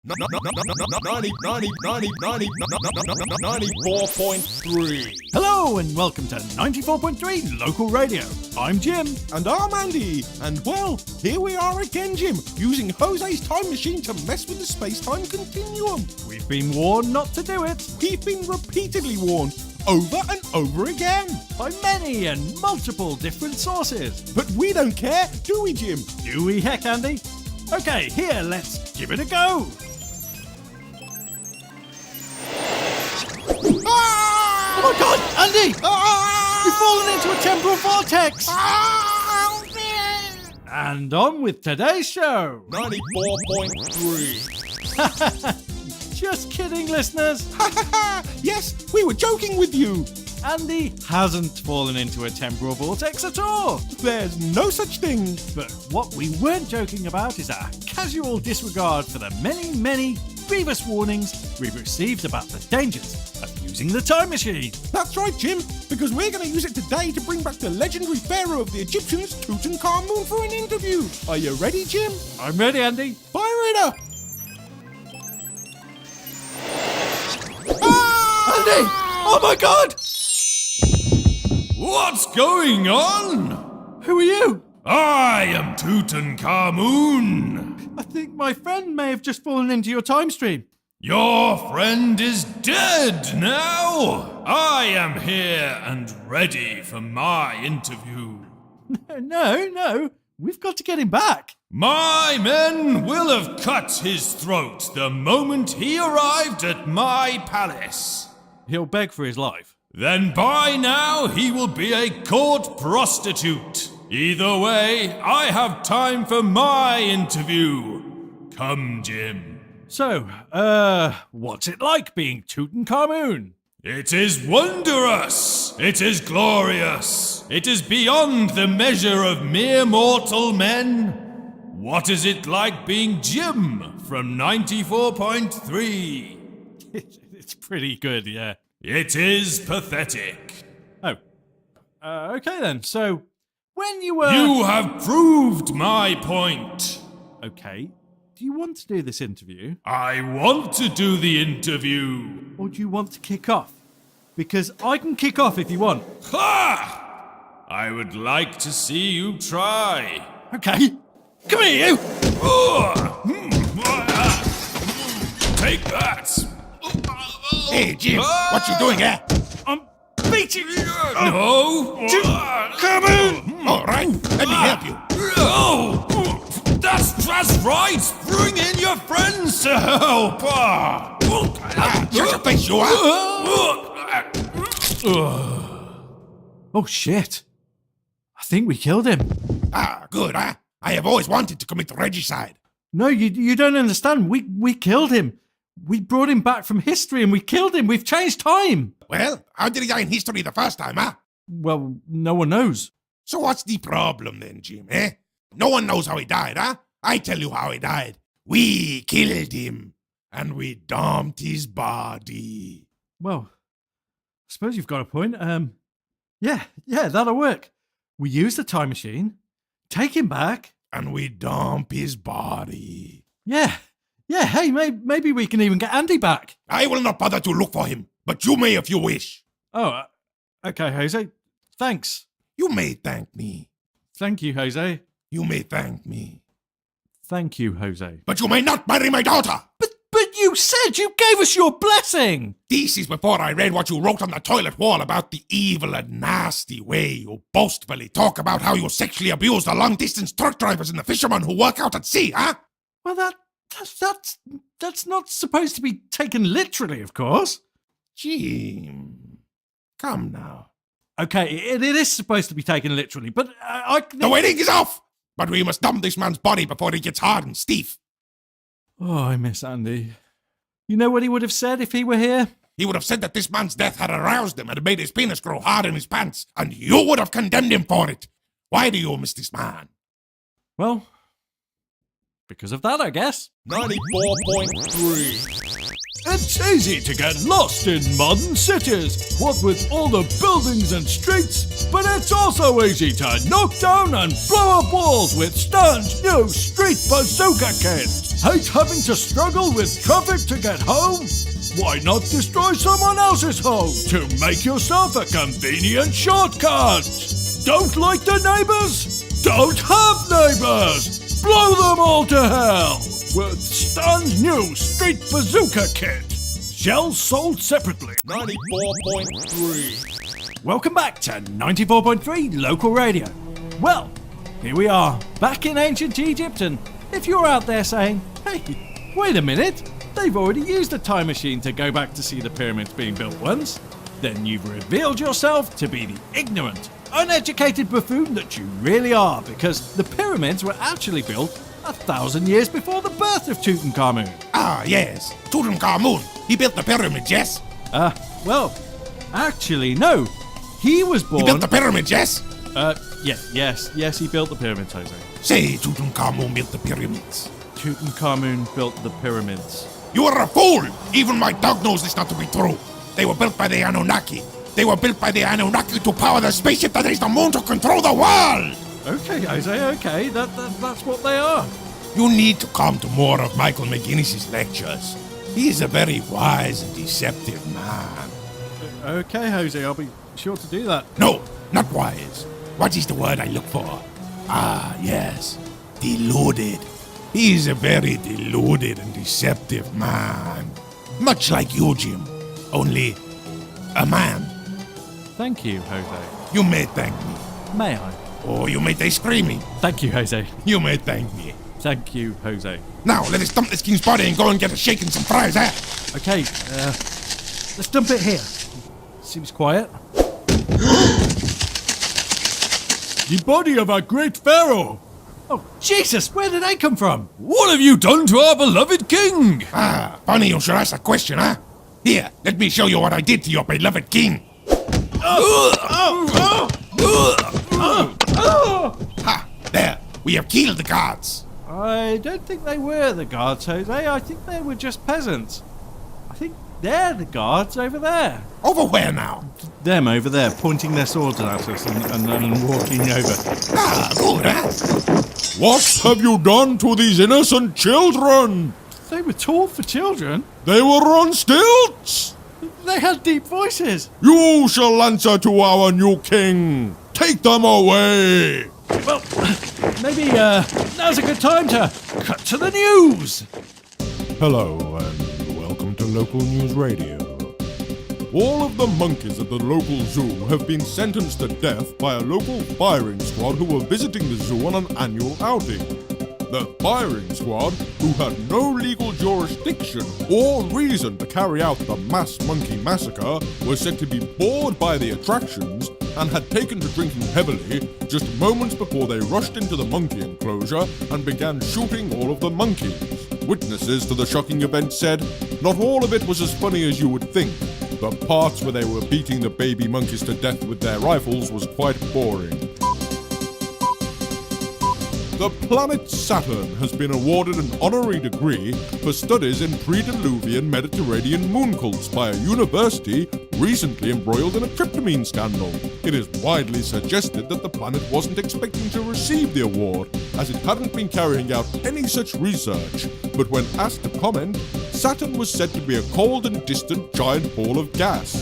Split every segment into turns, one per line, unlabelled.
94.3.
Hello and welcome to 94.3 Local Radio. I'm Jim.
And I'm Andy. And well, here we are again, Jim, using Jose's time machine to mess with the space-time continuum.
We've been warned not to do it
We've been repeatedly warned over and over again.
by many and multiple different sources.
But we don't care, do we, Jim?
Do we, heck, Andy? Okay, here, let's give it a go.
Ah!
Oh my God, Andy!
Ah!
You've fallen into a temporal vortex.
Ah!
And on with today's show.
94.3.
Just kidding, listeners.
Yes, we were joking with you.
Andy hasn't fallen into a temporal vortex at all.
There's no such thing.
But what we weren't joking about is our casual disregard for the many, many grievous warnings we've received about the dangers of using the time machine.
That's right, Jim, because we're going to use it today to bring back the legendary pharaoh of the Egyptians, Tutankhamun, for an interview. Are you ready, Jim?
I'm ready, Andy.
Fire it up! Ah!
Andy! Oh my God!
What's going on?
Who are you?
I am Tutankhamun.
I think my friend may have just fallen into your time stream.
Your friend is dead now. I am here and ready for my interview.
No. We've got to get him back.
My men will have cut his throat the moment he arrived at my palace.
He'll beg for his life.
Then by now he will be a court prostitute. Either way, I have time for my interview. Come, Jim.
So, what's it like being Tutankhamun?
It is wondrous. It is glorious. It is beyond the measure of mere mortal men. What is it like being Jim from 94.3?
It's pretty good, yeah.
It is pathetic.
Oh, okay then. So, when you were...
You have proved my point.
Okay. Do you want to do this interview?
I want to do the interview.
Or do you want to kick off? Because I can kick off if you want.
Ha! I would like to see you try.
Okay. Come here, you!
Take that.
Hey, Jim, what you doing here?
I'm beating you!
No.
Come on!
All right, let me help you.
No. That's just right. Bring in your friends to help.
Shut your face, you are.
Oh, shit. I think we killed him.
Ah, good, huh? I have always wanted to commit regicide.
No, you don't understand. We killed him. We brought him back from history and we killed him. We've changed time.
Well, how did he die in history the first time, huh?
Well, no one knows.
So what's the problem then, Jim, eh? No one knows how he died, huh? I tell you how he died. We killed him, and we dumped his body.
Well, I suppose you've got a point. Yeah, that'll work. We use the time machine, take him back.
And we dump his body.
Yeah, hey, maybe we can even get Andy back.
I will not bother to look for him, but you may if you wish.
Oh, okay, Jose. Thanks.
You may thank me.
Thank you, Jose.
You may thank me.
Thank you, Jose.
But you may not marry my daughter.
But you said you gave us your blessing.
This is before I read what you wrote on the toilet wall about the evil and nasty way you boastfully talk about how you sexually abuse the long-distance truck drivers and the fishermen who work out at sea, huh?
Well, that's not supposed to be taken literally, of course.
Jim, come now.
Okay, it is supposed to be taken literally, but
The wedding is off! But we must dump this man's body before he gets hard and stiff.
Oh, I miss Andy. You know what he would have said if he were here?
He would have said that this man's death had aroused him and made his penis grow hard in his pants, and you would have condemned him for it. Why do you miss this man?
Well, because of that, I guess.
94.3.
It's easy to get lost in modern cities, what with all the buildings and streets, but it's also easy to knock down and blow up walls with Stern's new street bazooka kits. Hate having to struggle with traffic to get home? Why not destroy someone else's home to make yourself a convenient shortcut? Don't like the neighbours? Don't have neighbours! Blow them all to hell! With Stan's new Street Bazooka Kit. Shells sold separately.
94.3.
Welcome back to 94.3 Local Radio. Well, here we are, back in ancient Egypt, and if you're out there saying, hey, wait a minute, they've already used a time machine to go back to see the pyramids being built once, then you've revealed yourself to be the ignorant, uneducated buffoon that you really are, because the pyramids were actually built 1,000 years before the birth of Tutankhamun.
Ah, yes. Tutankhamun. He built the pyramids, yes?
Well, actually, no. He was born...
He built the pyramids, yes?
Yes, he built the pyramids, Jose.
Say Tutankhamun built the pyramids.
Tutankhamun built the pyramids.
You are a fool! Even my dog knows this not to be true. They were built by the Anunnaki. They were built by the Anunnaki to power the spaceship that reached the moon to control the world!
Okay, Jose, okay. That's what they are.
You need to come to more of Michael McGuinness's lectures. He is a very wise and deceptive man.
Okay, Jose, I'll be sure to do that.
No, not wise. What is the word I look for? Ah, yes. Deluded. He is a very deluded and deceptive man. Much like you, Jim. Only a man.
Thank you, Jose.
You may thank me.
May I?
Or you may stay screaming.
Thank you, Jose.
You may thank me.
Thank you, Jose.
Now, let us dump this king's body and go and get a shake and some fries, eh?
Okay, let's dump it here. Seems quiet.
The body of our great pharaoh!
Oh, Jesus, where did they come from?
What have you done to our beloved king?
Ah, funny you should ask a question, huh? Here, let me show you what I did to your beloved king. Ha! There, we have killed the gods.
I don't think they were the guards, Jose. I think they were just peasants. I think they're the guards over there.
Over where now?
Them over there, pointing their swords at us and walking over.
Ah, good, huh?
What have you done to these innocent children?
They were tall for children.
They were on stilts!
They had deep voices.
You shall answer to our new king. Take them away!
Well, maybe now's a good time to cut to the news.
Hello and welcome to Local News Radio. All of the monkeys at the local zoo have been sentenced to death by a local firing squad who were visiting the zoo on an annual outing. The firing squad, who had no legal jurisdiction or reason to carry out the mass monkey massacre, was said to be bored by the attractions and had taken to drinking heavily just moments before they rushed into the monkey enclosure and began shooting all of the monkeys. Witnesses to the shocking event said, not all of it was as funny as you would think. The parts where they were beating the baby monkeys to death with their rifles was quite boring. The planet Saturn has been awarded an honorary degree for studies in pre-Diluvian Mediterranean moon cults by a university recently embroiled in a tryptamine scandal. It is widely suggested that the planet wasn't expecting to receive the award, as it hadn't been carrying out any such research, but when asked to comment, Saturn was said to be a cold and distant giant ball of gas.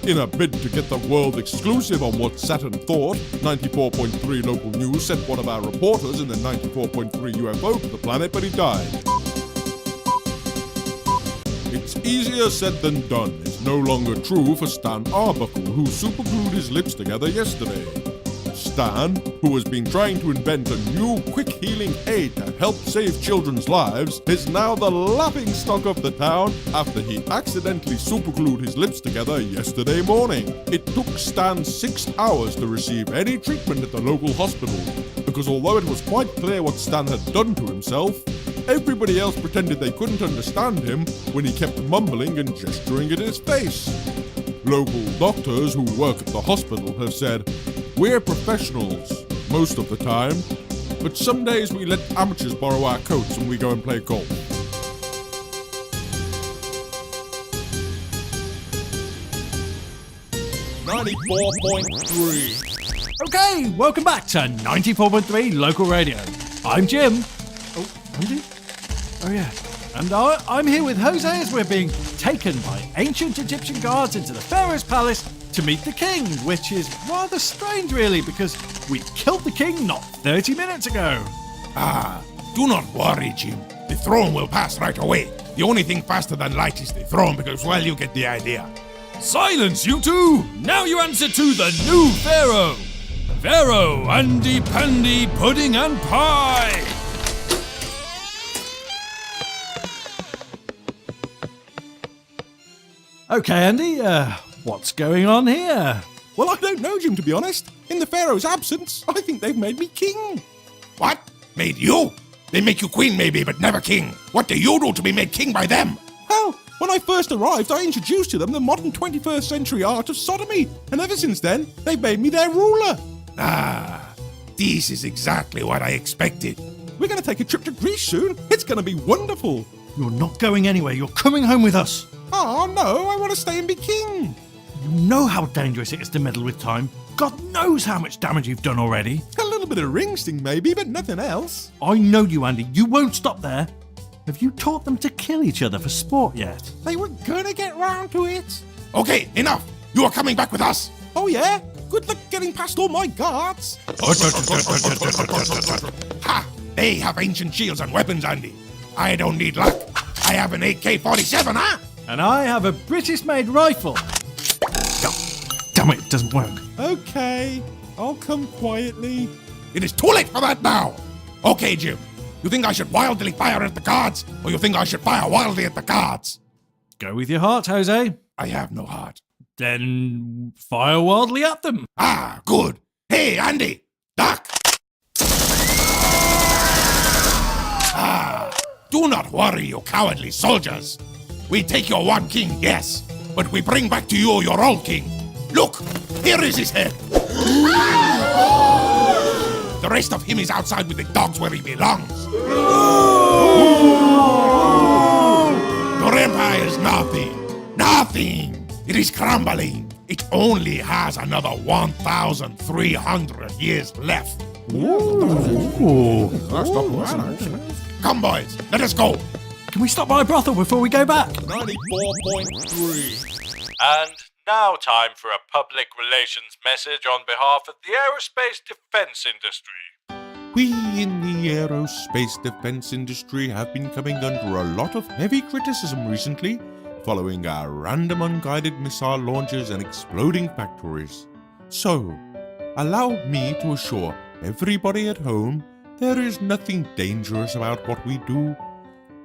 In a bid to get the world exclusive on what Saturn thought, 94.3 Local News sent one of our reporters in the 94.3 UFO to the planet, but he died. It's easier said than done. It's no longer true for Stan Arbuckle, who superglued his lips together yesterday. Stan, who has been trying to invent a new quick-healing aid to help save children's lives, is now the laughingstock of the town after he accidentally superglued his lips together yesterday morning. It took Stan 6 hours to receive any treatment at the local hospital, because although it was quite clear what Stan had done to himself, everybody else pretended they couldn't understand him when he kept mumbling and gesturing at his face. Local doctors who work at the hospital have said, we're professionals most of the time, but some days we let amateurs borrow our coats and we go and play golf.
.3.
Okay, welcome back to 94.3 Local Radio. I'm Jim. Oh, Andy? Oh yeah. And I'm here with Jose as we're being taken by ancient Egyptian guards into the Pharaoh's palace to meet the king, which is rather strange really because we killed the king not 30 minutes ago.
Do not worry, Jim. The throne will pass right away. The only thing faster than light is the throne because, well, you get the idea.
Silence, you two! Now you answer to the new Pharaoh! Pharaoh, Andy Pandy, Pudding and Pie!
Okay, Andy, what's going on here?
Well, I don't know, Jim, to be honest. In the Pharaoh's absence, I think they've made me king.
What? Made you? They make you queen maybe, but never king. What do you do to be made king by them?
Well, when I first arrived, I introduced to them the modern 21st century art of sodomy, and ever since then, they've made me their ruler.
This is exactly what I expected.
We're going to take a trip to Greece soon. It's going to be wonderful.
You're not going anywhere. You're coming home with us.
Oh, no, I want to stay and be king.
You know how dangerous it is to meddle with time. God knows how much damage you've done already.
A little bit of ring sting maybe, but nothing else.
I know you, Andy. You won't stop there. Have you taught them to kill each other for sport yet?
They were going to get round to it.
Okay, enough. You are coming back with us.
Oh, yeah? Good luck getting past all my guards.
Ha! They have ancient shields and weapons, Andy. I don't need luck. I have an AK-47, huh?
And I have a British-made rifle. Damn it doesn't work.
Okay, I'll come quietly.
It is too late for that now. Okay, Jim. You think I should wildly fire at the guards, or you think I should fire wildly at the guards?
Go with your heart, Jose.
I have no heart.
Then fire wildly at them.
Good. Hey, Andy! Duck! Do not worry, you cowardly soldiers. We take your one king, yes, but we bring back to you your old king. Look, here is his head. The rest of him is outside with the dogs where he belongs. Your empire is nothing. Nothing. It is crumbling. It only has another 1,300 years left. Come, boys, let us go.
Can we stop by a brothel before we go back?
94.3.
And now time for a public relations message on behalf of the aerospace defense industry.
We in the aerospace defense industry have been coming under a lot of heavy criticism recently, following our random unguided missile launches and exploding factories. So, allow me to assure everybody at home there is nothing dangerous about what we do.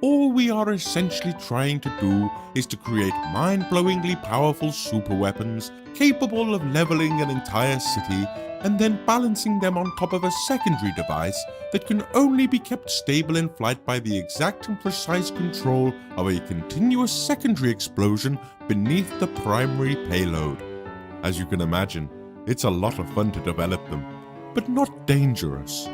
All we are essentially trying to do is to create mind-blowingly powerful superweapons capable of leveling an entire city and then balancing them on top of a secondary device that can only be kept stable in flight by the exact and precise control of a continuous secondary explosion beneath the primary payload. As you can imagine, it's a lot of fun to develop them, but not dangerous.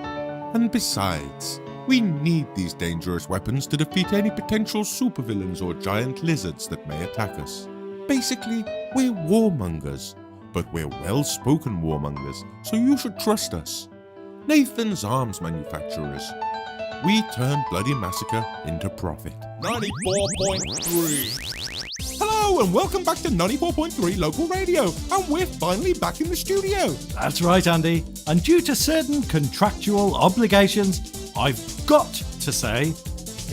And besides, we need these dangerous weapons to defeat any potential supervillains or giant lizards that may attack us. Basically, we're warmongers, but we're well-spoken warmongers, so you should trust us. Nathan's Arms Manufacturers. We turn bloody massacre into profit.
94.3. Hello and welcome back to 94.3 Local Radio, and we're finally back in the studio.
That's right, Andy. And due to certain contractual obligations, I've got to say,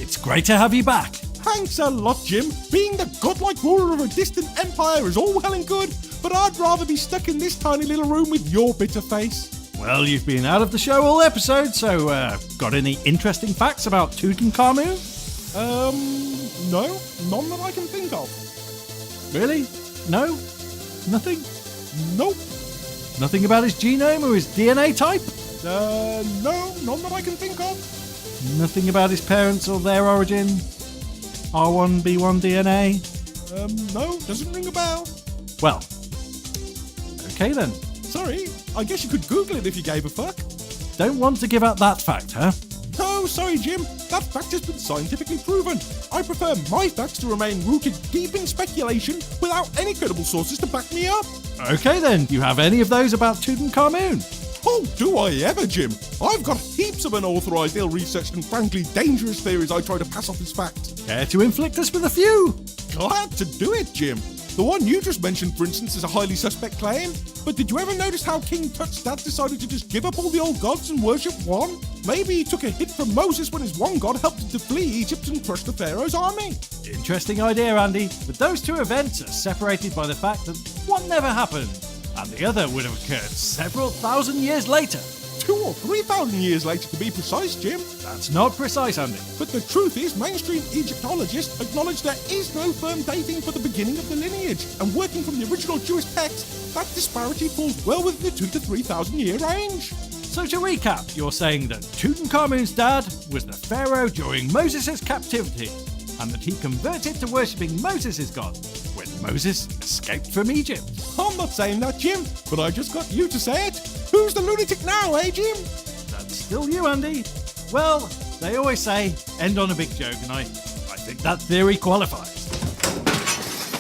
it's great to have you back.
Thanks a lot, Jim. Being the godlike ruler of a distant empire is all well and good, but I'd rather be stuck in this tiny little room with your bitter face.
Well, you've been out of the show all episode, so got any interesting facts about Tutankhamun?
No, none that I can think of.
Really? No? Nothing?
Nope.
Nothing about his genome or his DNA type?
No, none that I can think of.
Nothing about his parents or their origin? R1B1 DNA?
No, doesn't ring a bell.
Well, okay then.
Sorry, I guess you could Google it if you gave a fuck.
Don't want to give out that fact, huh?
No, sorry, Jim. That fact has been scientifically proven. I prefer my facts to remain rooted deep in speculation without any credible sources to back me up.
Okay then, you have any of those about Tutankhamun?
Oh, do I ever, Jim? I've got heaps of unauthorised, ill-researched and frankly dangerous theories I try to pass off as fact.
Care to inflict us with a few?
Glad to do it, Jim. The one you just mentioned, for instance, is a highly suspect claim. But did you ever notice how King Tut's dad decided to just give up all the old gods and worship one? Maybe he took a hit from Moses when his one god helped him to flee Egypt and crush the Pharaoh's army.
Interesting idea, Andy, but those two events are separated by the fact that one never happened, and the other would have occurred several thousand years later.
2,000 or 3,000 years later, to be precise, Jim.
That's not precise, Andy.
But the truth is, mainstream Egyptologists acknowledge there is no firm dating for the beginning of the lineage, and working from the original Jewish text, that disparity falls well within the 2,000 to 3,000 year range.
So to recap, you're saying that Tutankhamun's dad was the pharaoh during Moses' captivity, and that he converted to worshipping Moses' god when Moses escaped from Egypt.
I'm not saying that, Jim, but I just got you to say it. Who's the lunatic now, eh, Jim?
That's still you, Andy. Well, they always say, end on a big joke, and I think that theory qualifies.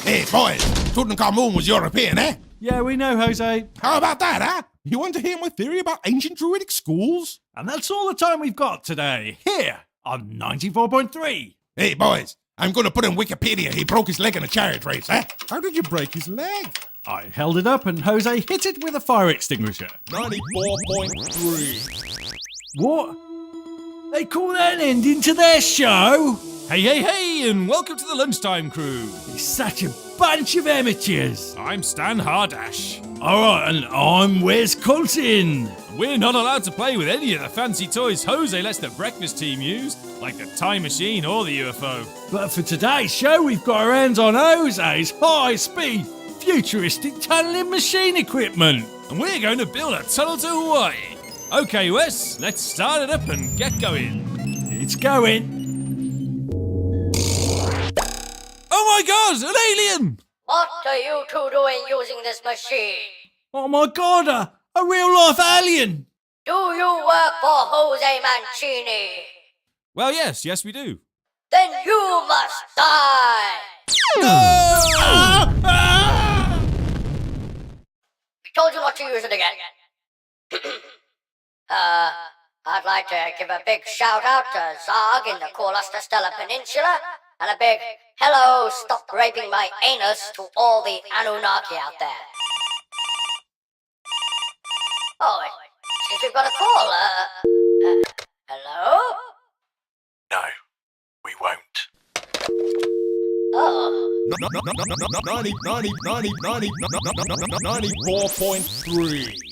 Hey, boys, Tutankhamun was European, eh?
Yeah, we know, Jose.
How about that, huh?
You want to hear my theory about ancient druidic schools?
And that's all the time we've got today, here on 94.3.
Hey, boys, I'm gonna put in Wikipedia he broke his leg in a chariot race, eh?
How did you break his leg?
I held it up and Jose hit it with a fire extinguisher.
94.3.
What? They call that an ending to their show?
Hey, and welcome to the Lunchtime Crew.
It's such a bunch of amateurs.
I'm Stan Hardash.
Alright, and I'm Wes Colton.
We're not allowed to play with any of the fancy toys Jose lets the breakfast team use, like the time machine or the UFO.
But for today's show, we've got our hands on Jose's high-speed, futuristic tunnelling machine equipment.
And we're going to build a tunnel to Hawaii. Okay, Wes, let's start it up and get going.
It's going.
Oh my god, an alien!
What are you two doing using this machine?
Oh my god, a real-life alien.
Do you work for Jose Mancini?
Well, yes, we do.
Then you must die! We told you not to use it again. I'd like to give a big shout out to Zog in the Corluster Stellar Peninsula, and a big hello, stop raping my anus to all the Anunnaki out there. Oh, it seems we've got a call. Hello?
No, we won't.
Oh.
94.3.